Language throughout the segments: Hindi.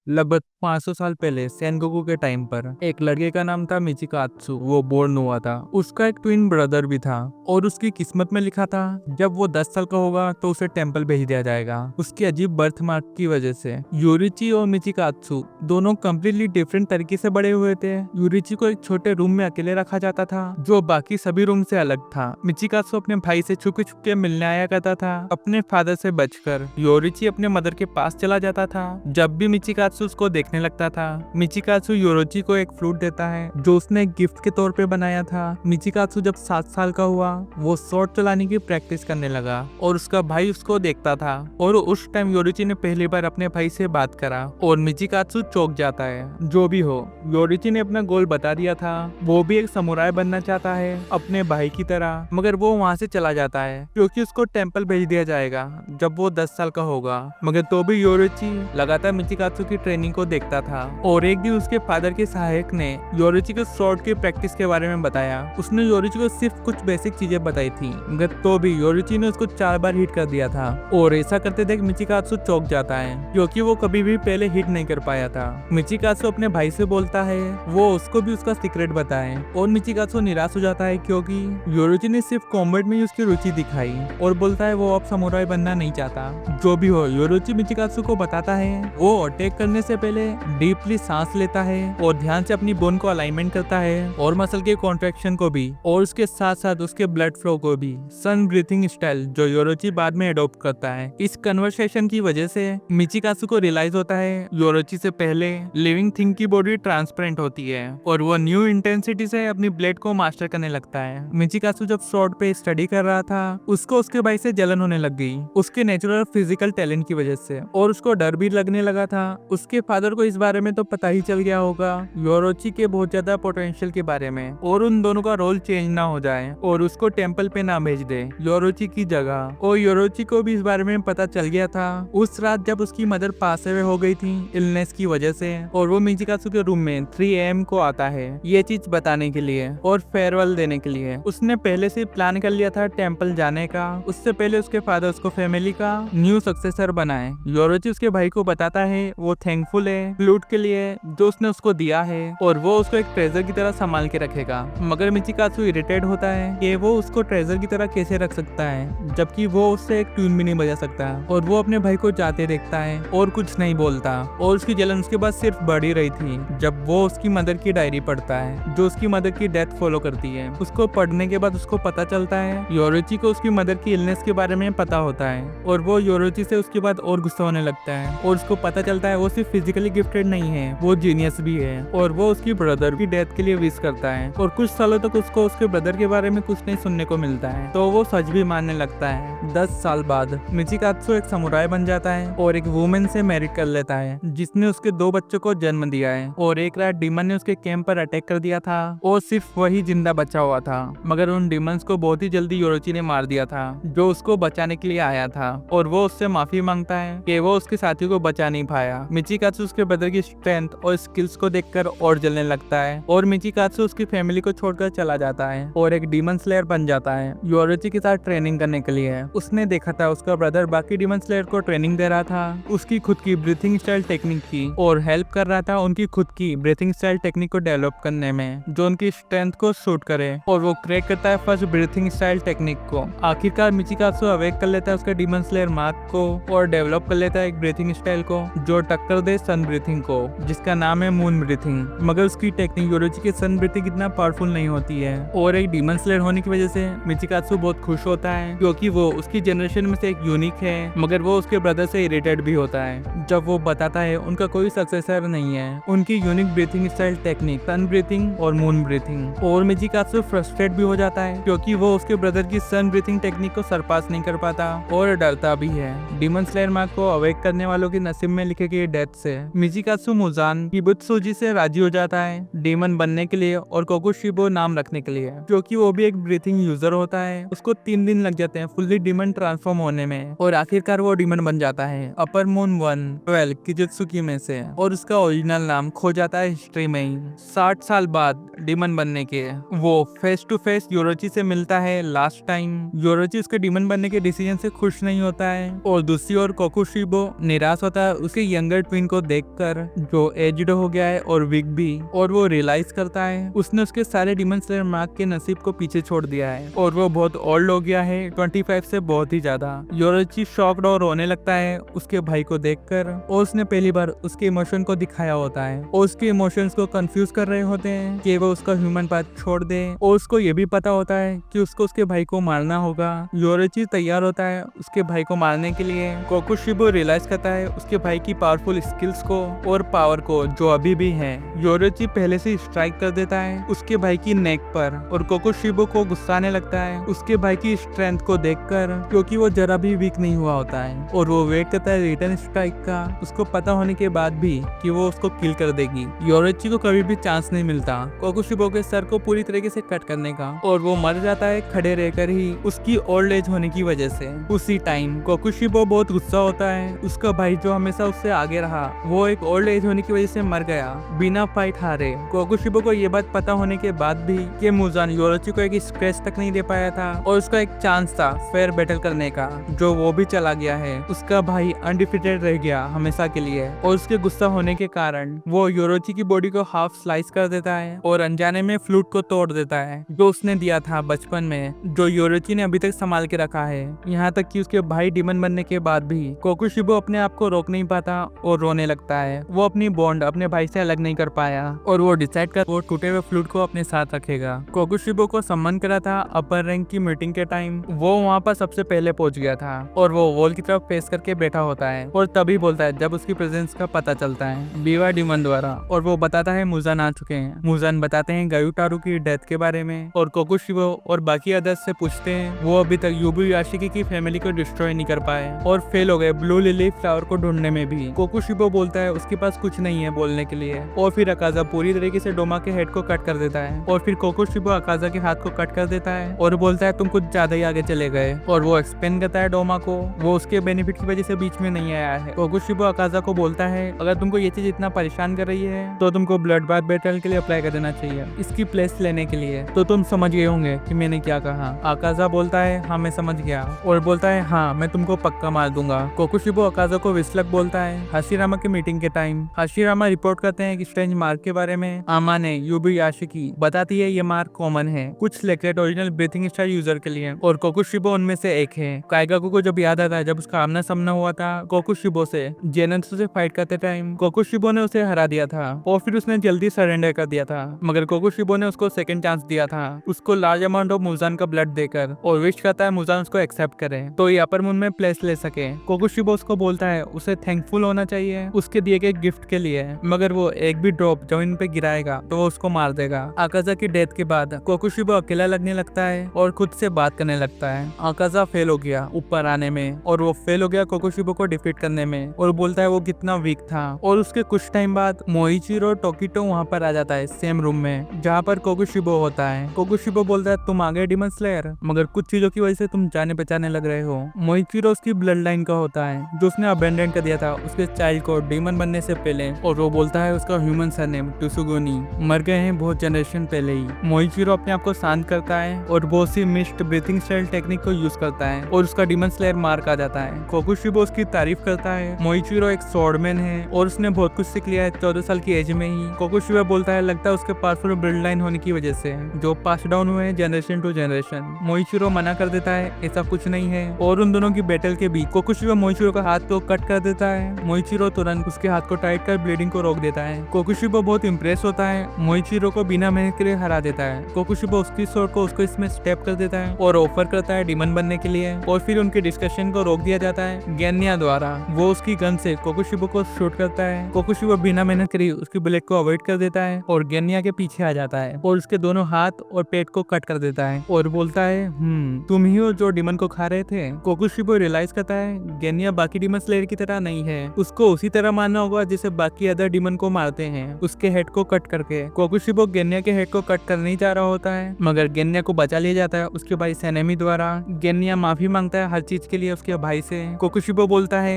लगभग 500 साल पहले सेनगोकू के टाइम पर एक लड़के का नाम था मिचिकात्सु। वो बोर्न हुआ था। उसका एक ट्विन ब्रदर भी था और उसकी किस्मत में लिखा था जब वो 10 साल का होगा तो उसे टेंपल भेज दिया जाएगा। उसकी अजीब बर्थ मार्क की वजह से यूरिची और मिचिकात्सु दोनों कम्प्लीटली डिफरेंट तरीके से बड़े हुए थे। यूरिची को एक छोटे रूम में अकेले रखा जाता था जो बाकी सभी रूम से अलग था। मिचिकात्सु अपने भाई से छुपके छुपके मिलने आया करता था अपने फादर से बचकर। योरिची अपने मदर के पास चला जाता था। जब भी मिचिकात्सु उसको देखने लगता था, मिचिकात्सु योरोची को एक फ्लूट देता है जो उसने गिफ्ट के तौर पे बनाया था। मिचिकात्सु जब 7 साल का हुआ वो स्वॉर्ड चलाने की प्रैक्टिस करने लगा और उसका भाई उसको देखता था और उस टाइम योरिची ने पहली बार अपने भाई से बात करा और मिचिकात्सु चौंक जाता है। जो भी हो, योरिची ने अपना गोल बता दिया था। वो भी एक समुराई बनना चाहता है अपने भाई की तरह, मगर वो वहाँ से चला जाता है क्योंकि उसको टेंपल भेज दिया जाएगा जब वो 10 साल का होगा। मगर तो भी योरिची लगातार मिचिकात्सु की ट्रेनिंग को देखता था और एक दिन उसके फादर के सहायक ने योरिची को स्वॉर्ड की प्रैक्टिस के बारे में बताया। उसने योरिची को सिर्फ कुछ बेसिक चीजें बताई थी, मगर तो भी योरिची ने उसको 4 बार हिट कर दिया था और ऐसा करते देख मिचिकात्सु चौंक जाता है क्योंकि वो कभी भी पहले हिट नहीं कर पाया था। मिचिकात्सु अपने भाई से बोलता है वो उसको भी उसका सीक्रेट बताए और मिचिकात्सु निराश हो जाता है क्योंकि योरिची ने सिर्फ कॉम्बैट में उसकी रुचि दिखाई और बोलता है वो अब समुराई बनना नहीं चाहता। जो भी हो, योरिची मिचिकात्सु को बताता है वो अटैक करने से पहले डीपली सांस लेता है और ध्यान से अपनी बोन को अलाइनमेंट करता है और मसल के कॉन्ट्रैक्शन को भी और उसके साथ साथ उसके ब्लड फ्लो को भी। सन ब्रीथिंग स्टाइल जो योरोची बाद में अडॉप्ट करता है। इस कन्वर्सेशन की वजह से मिचिकात्सु को रियलाइज होता है योरोची से पहले लिविंग थिंग की बॉडी ट्रांसपेरेंट होती है और वो न्यू इंटेंसिटी से अपनी ब्लेड को मास्टर करने लगता है। मिचिकात्सु जब स्वॉर्ड पे स्टडी कर रहा था उसको उसके भाई से जलन होने लग गई उसके नेचुरल फिजिकल टैलेंट की वजह से और उसको डर भी लगने लगा था। उसके फादर को इस बारे में तो पता ही चल गया होगा योरोची के बहुत ज्यादा पोटेंशियल के बारे में और उन दोनों का रोल चेंज ना हो जाए और उसको टेंपल पे ना भेज दे योरोची की जगह। और योरोची को भी इस बारे में पता चल गया था उस रात जब उसकी मदर पास अवे हो गई थी इलनेस की वजह से और वो मिचिकात्सु के रूम में 3 AM को आता है ये चीज बताने के लिए और फेयरवेल देने के लिए। उसने पहले से प्लान कर लिया था टेंपल जाने का, उससे पहले उसके फादर उसको फैमिली का न्यू सक्सेसर बनाए। योरोची उसके भाई को बताता है वो थैंकफुल है फ्लूट के लिए जो उसने उसको दिया है और वो उसको एक ट्रेजर की तरह संभाल के रखेगा। मगर मिचिकात्सु इरिटेट होता है कि वो उसको ट्रेजर की तरह कैसे रख सकता है जबकि वो उससे एक ट्यून भी नहीं बजा सकता और वो अपने भाई को जाते देखता है और कुछ नहीं बोलता और उसकी जलन उसके बाद सिर्फ बढ़ ही रही थी जब वो उसकी मदर की डायरी पढ़ता है जो उसकी मदर की डेथ फॉलो करती है। उसको पढ़ने के बाद उसको पता चलता है योरोची को उसकी मदर की इलनेस के बारे में पता होता है और वो योरोची से उसके बाद और गुस्सा होने लगता है और उसको पता चलता है वो सिर्फ फिजिकली गिफ्टेड नहीं है वो जीनियस भी है और वो उसकी ब्रदर की डेथ के लिए विश करता है और कुछ सालों तक उसको उसके ब्रदर के बारे में कुछ नहीं सुनने को मिलता है तो वो सच भी मानने लगता है। 10 साल बाद मिचिकात्सु एक समुराई बन जाता है और एक वुमेन से मैरिड कर लेता है जिसने उसके 2 बच्चों को जन्म दिया है और एक रात डीमन ने उसके कैंप पर अटैक कर दिया था और सिर्फ वही जिंदा बचा हुआ था मगर उन डीमंस को बहुत ही जल्दी योरोची ने मार दिया था जो उसको बचाने के लिए आया था और वो उससे माफी मांगता है कि वो उसके साथी को बचा नहीं पाया। मिचिकात्सु उसके ब्रदर की स्ट्रेंथ और स्किल्स को देखकर और जलने लगता है और मिचिकात्सु उसकी फैमिली को छोड़कर चला जाता है और एक डीमन स्लेयर बन जाता है योरोची के साथ ट्रेनिंग करने के लिए। उसने देखा था उसका ब्रदर बाकी डीमन स्लेयर को ट्रेनिंग दे रहा था उसकी खुद की ब्रीथिंग स्टाइल टेक्निक की और हेल्प कर रहा था उनकी खुद की ब्रीथिंग स्टाइल टेक्निक को डेवलप करने में जो उनकी स्ट्रेंथ को सूट करे और वो क्रैक करता है फर्स्ट ब्रीथिंग स्टाइल टेक्निक को। आखिरकार मिचिकात्सु अवेक कर लेता है उसका डीमन स्लेयर मार्क को और डेवलप कर लेता है एक ब्रीथिंग स्टाइल को जो टक्कर दे सन ब्रीथिंग को जिसका नाम है मून ब्रीथिंग। मगर उसकी टेक्निक योरोची की सन ब्रीथिंग इतना पावरफुल नहीं होती है और एक डीमन स्लेयर होने की वजह से मिचिकात्सु बहुत खुश होता है क्योंकि वो उसकी जनरेशन में से एक यूनिक है। मगर वो उसके ब्रदर से इरिटेट भी होता है जब वो बताता है उनका कोई सक्सेसर नहीं है उनकी यूनिक ब्रीथिंग स्टाइल टेक्निक सन ब्रीथिंग और मून ब्रीथिंग। और मिचिकात्सु फ्रस्ट्रेट भी हो जाता है क्योंकि वो उसके ब्रदर की सन ब्रीथिंग टेक्निक को सरपास नहीं कर पाता और डरता भी है डीमन स्लेयर मार्क को अवेक करने वालों के नसीब में लिखे गए डेथ से। मिचिकात्सु मुजान किबुत्सुजी से राजी हो जाता है डीमन बनने के लिए और कोकुशिबो नाम रखने के लिए क्योंकि वो भी एक ब्रीथिंग यूजर होता है। उसको 3 दिन लग जाते हैं फुल्ली डीमन ट्रांसफॉर्म होने में और आखिरकार वो डीमन बन जाता है अपर मून 1-12 किजुत्सुकी में से और उसका ओरिजिनल नाम खो जाता है हिस्ट्री में ही। 60 साल बाद डीमन बनने के वो फेस टू फेस योरोची से मिलता है लास्ट टाइम। योरोची उसके डीमन बनने के डिसीजन से खुश नहीं होता है और दूसरी ओर कोकुशिबो निराश होता है उसके यंगर ट्विन को देखकर जो एज्ड हो गया है और वीक भी, और वो रियलाइज करता है उसने उसके सारे डीमन स्लेयर मार्क के नसीब को पीछे छोड़ दिया है और वो बहुत ओल्ड हो गया है, 25 से बहुत ही ज्यादा। योरोची शॉक्ड और रोने लगता है उसके भाई को देखकर, और उसने पहली बार उसके इमोशन को दिखाया होता है और उसके इमोशंस को कंफ्यूज कर रहे होते हैं कि वो उसका ह्यूमन पार्ट छोड़ दे, और उसको ये भी पता होता है कि उसको उसके भाई को मारना होगा। योरोची तैयार होता है उसके भाई को मारने के लिए। कोकुशिबो रियलाइज करता है उसके भाई की पावरफुल स्किल्स को और पावर को जो अभी भी है। योरोची पहले से स्ट्राइक कर देता है उसके भाई की नेक पर, और कोकुशिबो को गुस्सा आने लगता है उसके भाई की स्ट्रेंथ को देखकर, क्योंकि वो जरा भी वीक नहीं हुआ होता है, और वो वेट करता है रिटर्न स्ट्राइक का, उसको पता होने के बाद भी कि वो उसको किल कर देगी। योरोची को कभी भी चांस नहीं मिलता कोकुशिबो के सर को पूरी तरीके से कट करने का, और वो मर जाता है खड़े रहकर ही उसकी ओल्ड एज होने की वजह से। उसी टाइम कोकुशिबो बहुत गुस्सा होता है उसका भाई जो हमेशा उससे आगे रहा वो एक ओल्ड एज होने की वजह से मर गया बिना फाइट हारे। कोकुशिबो को ये बात पता होने के बाद भी कि मुजान योरोची को एक स्क्रैच तक नहीं दे पाया था और उसका एक चांस था फेयर बैटल करने का, जो वो भी चला गया है। उसका भाई अनडिफिटेड रह गया हमेशा के लिए, और उसके गुस्सा होने के कारण वो योरोची की बॉडी को हाफ स्लाइस कर देता है और अनजाने में फ्लूट को तोड़ देता है जो उसने दिया था बचपन में, जो योरोची ने अभी तक संभाल के रखा है। यहाँ तक कि उसके भाई डीमन बनने के बाद भी कोकुशिबो अपने आप को रोक नहीं पाता और रोने लगता है। वो अपनी बॉन्ड अपने भाई से अलग नहीं कर पाया और वो डिसाइड कर वो टूटे हुए फ्लूट को अपने साथ रखेगा। कोकुशिबो को सम्मान करा था अपर रैंक की मीटिंग के टाइम, वो वहाँ पर सबसे पहले पहुंच गया था और वो वॉल की तरफ फेस करके बैठा होता है और तभी बोलता है जब उसकी प्रेजेंस का पता चलता है बीवा डीमन द्वारा, और वो बताता है मुजान आ चुके हैं। मुजान बताते हैं गायुटारू की डेथ के बारे में और कोकुशिबो और बाकी अदर्स से पूछते हैं वो अभी तक युबुयाशिकी की फैमिली को डिस्ट्रॉय नहीं कर पाए और फेल हो गए ब्लू लिली फ्लावर को ढूंढने में भी। कोकुशिबो बोलता है उसके पास कुछ नहीं है बोलने के लिए, और फिर अकाजा पूरी तरीके से डोमा के हेड को कट कर देता है, और फिर कोकुशिबो अकाजा के हाथ को कट कर देता है और बोलता है तुम कुछ ज्यादा ही आगे चले गए, और वो एक्सप्लेन करता है डोमा को वो उसके बेनिफिट की वजह से बीच में नहीं आया है। कोकुशिबो अकाजा को बोलता है अगर तुमको ये चीज इतना परेशान कर रही है तो तुमको ब्लड बाथ बैटल के लिए अप्लाई कर देना चाहिए इसकी प्लेस लेने के लिए। तो तुम समझ गए होंगे कि मैंने क्या कहा। अकाजा बोलता है हाँ मैं समझ गया, और बोलता है हाँ मैं तुमको पक्का मार दूंगा। कोकुशिबो अकाजा को विस्लक बोलता है हाशिरामा की मीटिंग के टाइम हाशिरामा रिपोर्ट करते हैं कि स्ट्रेंज मार्क के बारे में आमा ने युबुयाशिकी बताती है ये मार्क कॉमन है कुछ selected original breathing style user के लिए, और कोकुशिबो उनमें से एक है। काइगाकू को जब याद आता है जब उसका आमना सामना हुआ था कोकुशिबो से जेनत्सु से फाइट करते टाइम कोकुशिबो ने उसे हरा दिया था और फिर उसने जल्दी सरेंडर कर दिया था, मगर कोकुशिबो ने उसको सेकंड चांस दिया था उसको लार्ज अमाउंट ऑफ मुजान का ब्लड देकर, और विश करता है मुजान उसको एक्सेप्ट करे तो ये अपर मून में प्लेस ले सके। कोकुशिबो उसको बोलता है उसे थैंकफुल होना चाहिए उसके दिए गए गिफ्ट के लिए, मगर वो एक भी ड्रॉप जमीन पे गिराएगा तो वो उसको मार देगा। अकाजा की डेथ के बाद कोकुशिबो अकेला लगने लगता है और खुद से बात करने लगता है। अकाजा फेल हो गया ऊपर आने में और वो फेल हो गया कोकुशिबो को डिफीट करने में, और बोलता है वो कितना वीक था। और उसके कुछ टाइम बाद मोइचिरो टोकिटो वहाँ पर आ जाता है सेम रूम में जहाँ पर कोकुशिबो होता है। कोकुशिबो बोलता है तुम आ गए डीमन स्लेयर, मगर कुछ चीजों की वजह से तुम जाने पहचाने लग रहे हो। मोइचिरो उसकी ब्लड लाइन का होता है जो उसने अबेंडन कर दिया था उसके चाइल्ड को डीमन बनने से पहले, और वो बोलता है उसका ह्यूमन सरनेम टुसुगुनी मर गए हैं बहुत जनरेशन पहले ही। मोइचिरो अपने आप को शांत करता है और बहुत सी मिस्ट ब्रीथिंग स्टाइल टेक्निक को यूज करता है और उसका डीमन स्लेयर मार्क आ जाता है। कोकुशिबो उसकी तारीफ करता है। मोइचिरो एक स्वॉर्डमैन है और उसने बहुत कुछ सीख लिया है 14 साल की एज में ही। कोकुशिबो बोलता है लगता है उसके पावरफुल ब्लड लाइन होने की वजह से जो पास डाउन हुए हैं जनरेशन टू जनरेशन। मोइचिरो मना कर देता है ऐसा कुछ नहीं है, और उन दोनों की बैटल के बीच कोकुशिबो मोइचिरो का हाथ को कट कर देता है। मोइचिरो तुरंत उसके हाथ को टाइट कर ब्लीडिंग को रोक देता है। कोकुशिबो बहुत इंप्रेस होता है, मोइचिरो को बिना मेहनत के हरा देता है। कोकुशिबो उसकी स्वॉर्ड को उसको इसमें स्टेप कर देता है और ऑफर करता है डीमन बनने के लिए, और फिर उनके डिस्कशन को रोक दिया जाता है गेन्या द्वारा। वो उसकी गन से कोकुशिबो को शूट करता है। कोकुशिबो बिना मेहनत करे उसकी बुलेट को अवॉइड कर देता है और गेन्या के पीछे आ जाता है और उसके दोनों हाथ और पेट को कट कर देता है और बोलता है तुम ही हो जो डीमन को खा रहे थे। कोकुशिबो रियलाइज करता है गेन्या बाकी डीमन स्लेयर की तरह नहीं है, उसको उसी तरह मारना होगा जैसे बाकी अदर डीमन को मारते हैं उसके हेड को कट करके। कोकुशिबो गेन्या के हेड को कट करने ही जा रहा होता है, मगर गेन्या को बचा लिया जाता है उसके भाई सेनेमी द्वारा। गेन्या माफी मांगता है हर चीज के लिए उसके भाई से। कोकुशिबो बोलता है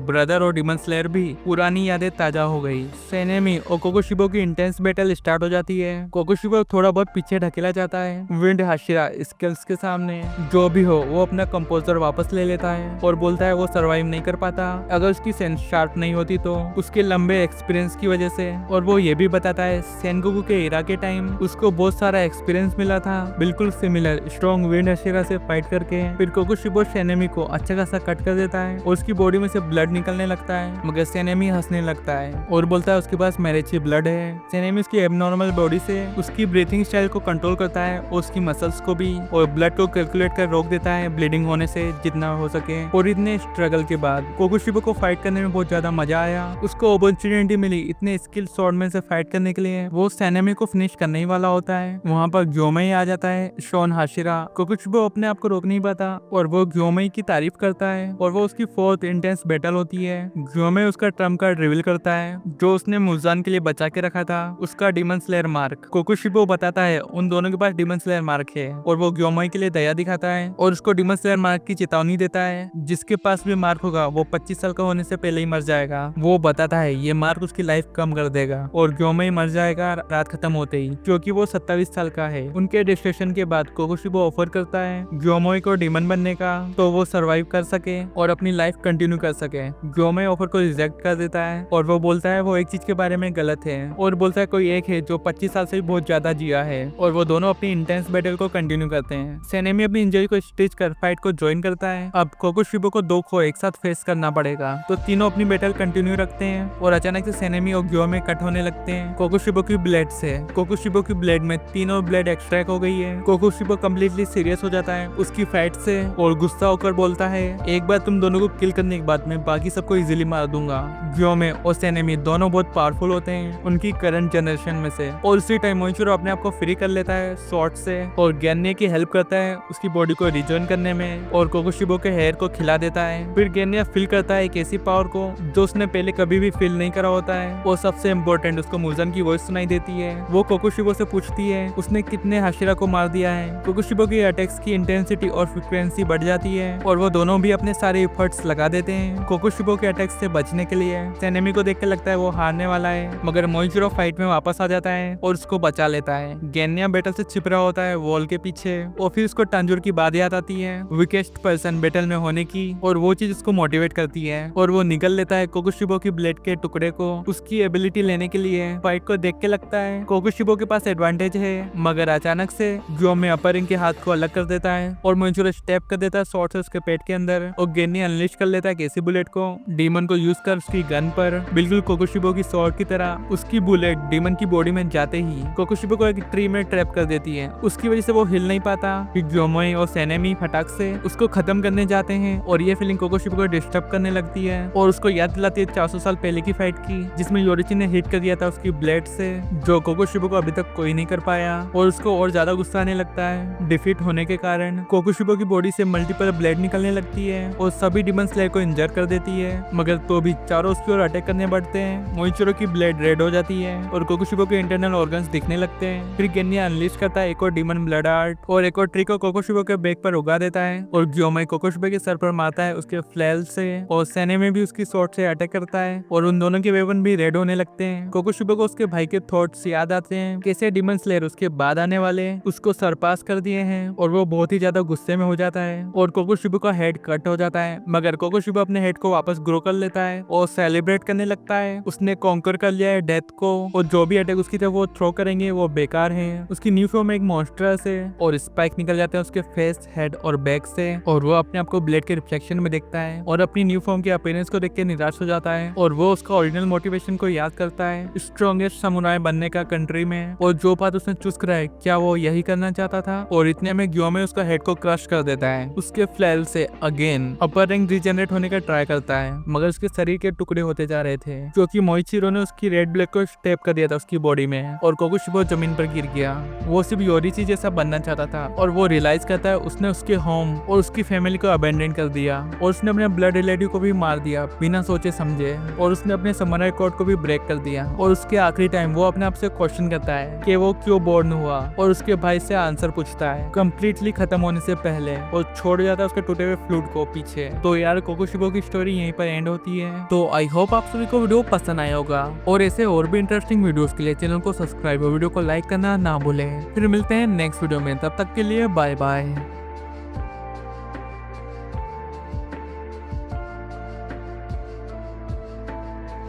ब्रदर और डीमन स्लेयर भी पुरानी यादें ताजा हो गई। सेनेमी और कोकुशिबो की इंटेंस बैटल स्टार्ट हो जाती है। कोकुशिबो थोड़ा बहुत पीछे ढकेला जाता है विंड हाशिरा स्किल्स के सामने। जो भी हो वो अपना कंपोजर वापस ले लेता है और बोलता है वो सर्वाइव नहीं कर पाता अगर उसकी सेंस शार्प नहीं होती तो उसके लंबे एक्सपीरियंस की वजह से। और वो ये भी बताता है सेनगोकू के एरा के टाइम उसको बहुत सारा एक्सपीरियंस मिला था, बिल्कुल सिमिलर स्ट्रॉन्ग विंड हशिरा से फाइट करके। फिर कोकुशिबो सेनेमी को अच्छा खासा कट कर देता है और उसकी बॉडी में से ब्लड निकलने लगता है, मगर सेनेमी हंसने लगता है और बोलता है उसके पास मेरे अच्छी ब्लड है। सेनेमी उसकी एबनॉर्मल बॉडी से उसकी ब्रीथिंग स्टाइल को कंट्रोल करता है और उसकी मसल्स को भी, और ब्लड को कैलकुलेट कर रोक देता है ब्लीडिंग होने से जितना हो सके। और इतने स्ट्रगल के बाद कोकुशिबो को फाइट करने में बहुत ज्यादा मजा आया। उसको अपॉर्चुनिटी मिली इतने स्किल स्वॉर्डमैन से फाइट करने के लिए। वो सेनेमी को फिनिश करने ही वाला होता है, वहाँ पर ग्योमेई आ जाता है, शॉन हाशिरा। कोकुशिबो अपने आप को रोक नहीं पाता और वो ग्योमेई की तारीफ करता है और वो उसकी फोर्थ इंटेंस बैटल होती है। ग्योमेई उसका ट्रम्प कार्ड रिवील करता है जो उसने मुजान के लिए बचा के रखा था, उसका डीमन स्लेयर मार्क। कोकुशिबो बताता है उन दोनों के पास डीमन स्लेयर मार्क है और वो ग्योमेई के लिए दया दिखाता है और उसको डीमन स्लेयर मार्क की चेतावनी देता है, जिसके पास भी मार्क होगा वो 25 साल का होने से पहले ही मर जाएगा। वो बताता है ये मार्क उसकी लाइफ कम कर देगा और ग्योमेई मर जाएगा रात खत्म होते ही, क्योंकि वो 27 साल का है। उनके डिस्ट्रेक्शन के बाद कोकुशिबो ऑफर करता है ग्योमेई को डीमन बनने का, तो वो सरवाइव कर सके और अपनी लाइफ कंटिन्यू कर सके। ग्योमेई ऑफर को रिजेक्ट कर देता है और वो बोलता है वो एक चीज के बारे में गलत है और बोलता है कोई एक है जो 25 साल से भी बहुत ज्यादा जिया है। और वो दोनों अपनी इंटेंस बैटल को कंटिन्यू करते हैं। सेनेमी अपनी इंजरी को स्टिच कर फाइट को ज्वाइन करता है। अब कोकुशिबो को 2 खो एक साथ फेस करना पड़ेगा, तो तीनों अपनी बैटल कंटिन्यू रखते हैं और अचानक से सेनेमी और ग्योमेई कट होने लगते हैं कोकुशिबो की ब्लेड से। कोकुशिबो की ब्लेड में तीनों ब्लेड एक्सट्रैक्ट हो गई है। कोकुशिबो कम्प्लीटली सीरियस हो जाता है उसकी फाइट से और गुस्सा होकर बोलता है एक बार तुम दोनों को किल करने के बाद मैं बाकी सबको इजीली मार दूंगा। ग्योमेई और सेनेमी दोनों बहुत पावरफुल होते हैं उनकी करंट जनरेशन में से। और उसी टाइम मोइचिरो अपने आप को फ्री कर लेता है शॉर्ट से और गेन्या की हेल्प करता है उसकी बॉडी को रिजॉइन करने में और कोकुशिबो के हेयर को खिला देता है। फिर गेन्या फील करता है एक ऐसी पावर को जो उसने पहले कभी भी फील नहीं करा होता है। और सबसे इम्पोर्टेंट उसको मुजान की वॉइस सुनाई देती है। वो कोकुशिबो से पूछती है उसने कितने हाशिरा को मार दिया है। कोकुशिबो की अटैक्स की इंटेंसिटी और फ्रीक्वेंसी बढ़ जाती है और वो दोनों भी अपने सारे एफर्ट्स लगा देते हैं कोकुशिबो के अटैक्स से बचने के लिए। सेनेमी को देख के लगता है वो हारने वाला है, मगर मोइचिरो फाइट में वापस आ जाता है और उसको बचा लेता है। गेन्या बैटल से छिप रहा होता है वॉल के पीछे और फिर उसको टांजूर की बात याद आती है वीकेस्ट पर्सन बैटल में होने की, और वो चीज उसको मोटिवेट करती है और वो निकल लेता है कोकुशिबो की ब्लेड के टुकड़े को उसकी एबिलिटी लेने के लिए। फाइट को देख के लगता है कोकुशिबो के पास एडवांटेज है, मगर अचानक से ग्योमेई अपर रिंग के हाथ को अलग कर देता है और मोइचिरो स्टेप कर देता है शॉर्ट से उसके पेट के अंदर और गेन्या अनलिश कर लेता है केसी बुलेट को डीमन को यूज कर उसकी गन पर, बिल्कुल कोकुशिबो की स्वॉर्ड की तरह। उसकी बुलेट डीमन की बॉडी में जाते ही कोकुशिबो को एक ट्री में ट्रैप कर देती है, उसकी वजह से वो हिल नहीं पाता। फिर ग्योमेई और सेनेमी फटाक से उसको खत्म करने जाते हैं और ये फीलिंग कोकुशिबो को डिस्टर्ब करने लगती है और उसको याद दिलाती है 400 साल पहले की फाइट की जिसमें योरिची ने हिट कर दिया था उसकी ब्लेड से, जो कोकुशिबो को अभी तक कोई नहीं कर पाया। और उसको और ज्यादा गुस्सा आने लगता है डिफीट होने के कारण। कोकुशिबो की बॉडी से मल्टीपल ब्लेड निकलने लगती है और सभी डीमन स्लेयर को इंजर कर देती है, मगर तो भी चारों उसकी ओर अटैक करने बढ़ते हैं। मोइचिरो की ब्लेड रेड हो जाती है और कोकुशिबो के इंटरनल ऑर्गन्स दिखने लगते हैं। फिर गेन्या अनलिश करता है एक और डीमन ब्लड आर्ट और एक और ट्री को कोकुशिबो के बैक पर उगा देता है और ग्योमेई कोकुशिबो के सर पर मारता है उसके फ्लैल से और सेनेमी भी उसकी स्वॉर्ड से अटैक करता है और उन दोनों के वेपन भी रेड होने लगते हैं। कोकुशिबो को उसके भाई के थॉट्स याद आते हैं, कैसे डीमन स्लेयर उसके बाद आने वाले उसको सरपास कर दिए हैं और वो बहुत ही ज्यादा गुस्से में हो जाता है और कोकुशिबो का हेड कट हो जाता है, मगर कोकुशिबो अपने हेड को वापस ग्रो कर लेता है और सेलिब्रेट करने लगता है उसने कॉन्कर कर लिया है डेथ को और जो भी अटैक उसकी तरफ वो थ्रो करेंगे वो बेकार है। उसकी न्यू फॉर्म में एक मॉन्स्टर से और स्पाइक निकल जाते हैं उसके फेस, हेड और बैक से और वो अपने आप को ब्लेड के रिफ्लेक्शन में देखता है और अपनी न्यू फॉर्म के अपीयरेंस को देख के निराश हो जाता है और वो उसका ओरिजिनल मोटिवेशन को याद करता है स्ट्रॉन्गेस्ट समुराई बनने का कंट्री में, और जो बात उसने चूज करा है क्या वो यही करना चाहता था। और इतने में ग्योमेई उसका हेड को क्रश कर देता है उसके फ्लैल से अगेन अपर रैंक रीजनरेट होने का ट्राई करता है, मगर उसके शरीर के टुकड़े होते जा रहे थे क्योंकि मोइचिरो ने उसकी रेड ब्लेड को स्टेप कर दिया था उसकी बॉडी में और कोकुशिबो जमीन पर गिर गया। वो सिर्फ योरिची जैसा बनना चाहता था और वो रियलाइज करता है उसने उसके होम और उसकी फैमिली को अबेंडन कर दिया और उसने अपने ब्लड रिलेटिव को भी मार दिया बिना सोचे समझे और उसने अपने समुराई कोड को भी ब्रेक कर दिया। और उसके आखिरी टाइम वो अपने आप से क्वेश्चन करता है कि वो क्यों बोर्न हुआ और उसके भाई से आंसर पूछता है कंप्लीटली खत्म होने से पहले और छोड़ जाता है उसके टूटे हुए फ्लूट को पीछे। तो यार कोकुशिबो की स्टोरी यहीं पर एंड होती है। तो आई होप आप सभी को वीडियो पसंद आया होगा और ऐसे और भी इंटरेस्टिंग वीडियोस के लिए चैनल को सब्सक्राइब और वीडियो को लाइक करना ना भूलें। फिर मिलते हैं नेक्स्ट वीडियो में, तब तक के लिए बाय बाय।